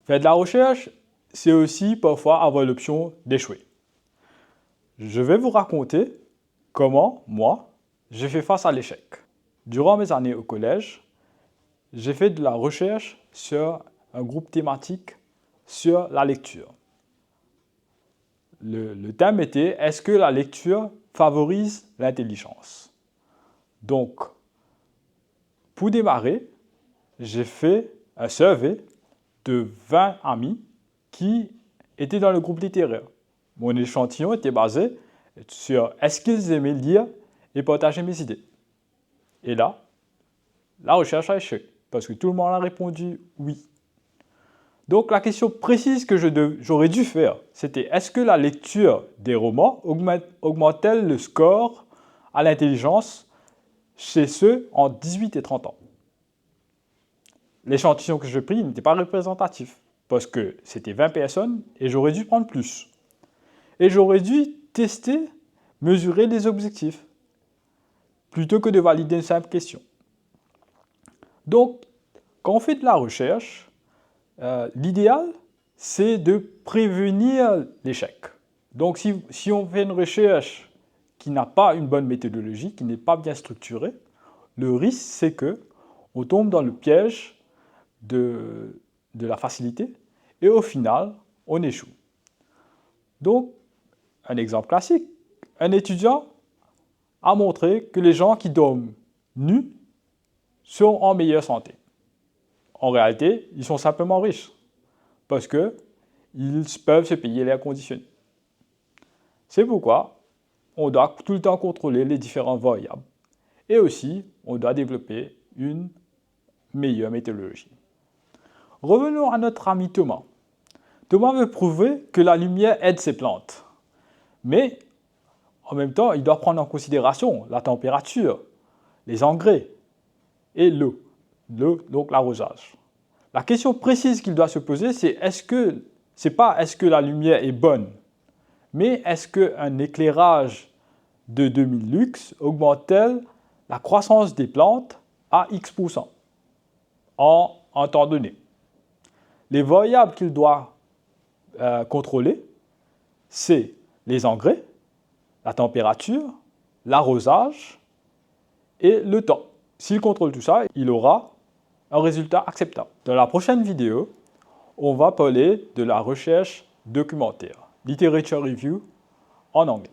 Faire de la recherche, c'est aussi parfois avoir l'option d'échouer. Je vais vous raconter comment, moi, j'ai fait face à l'échec. Durant mes années au collège, j'ai fait de la recherche sur un groupe thématique sur la lecture. Le thème était « Est-ce que la lecture favorise l'intelligence ?» Donc, pour démarrer, j'ai fait un survey de 20 amis qui étaient dans le groupe littéraire. Mon échantillon était basé sur est-ce qu'ils aimaient lire et partager mes idées. Et là, la recherche a échoué parce que tout le monde a répondu oui. Donc la question précise que j'aurais dû faire, c'était est-ce que la lecture des romans augmente-t-elle le score à l'intelligence chez ceux en 18 et 30 ans? L'échantillon que je pris n'était pas représentatif parce que c'était 20 personnes et j'aurais dû prendre plus. Et j'aurais dû tester, mesurer les objectifs plutôt que de valider une simple question. Donc, quand on fait de la recherche, l'idéal, c'est de prévenir l'échec. Donc, si on fait une recherche qui n'a pas une bonne méthodologie, qui n'est pas bien structurée, le risque, c'est qu'on tombe dans le piège de la facilité et au final, on échoue. Donc, un exemple classique, un étudiant a montré que les gens qui dorment nus sont en meilleure santé. En réalité, ils sont simplement riches parce qu'ils peuvent se payer l'air conditionné. C'est pourquoi on doit tout le temps contrôler les différentes variables et aussi on doit développer une meilleure méthodologie. Revenons à notre ami Thomas. Thomas veut prouver que la lumière aide ses plantes, mais en même temps, il doit prendre en considération la température, les engrais et l'eau, donc l'arrosage. La question précise qu'il doit se poser, c'est pas est-ce que la lumière est bonne, mais est-ce qu'un éclairage de 2000 lux augmente-t-elle la croissance des plantes à X% en un temps donné? Les variables qu'il doit contrôler, c'est les engrais, la température, l'arrosage et le temps. S'il contrôle tout ça, il aura un résultat acceptable. Dans la prochaine vidéo, on va parler de la recherche documentaire, literature review en anglais.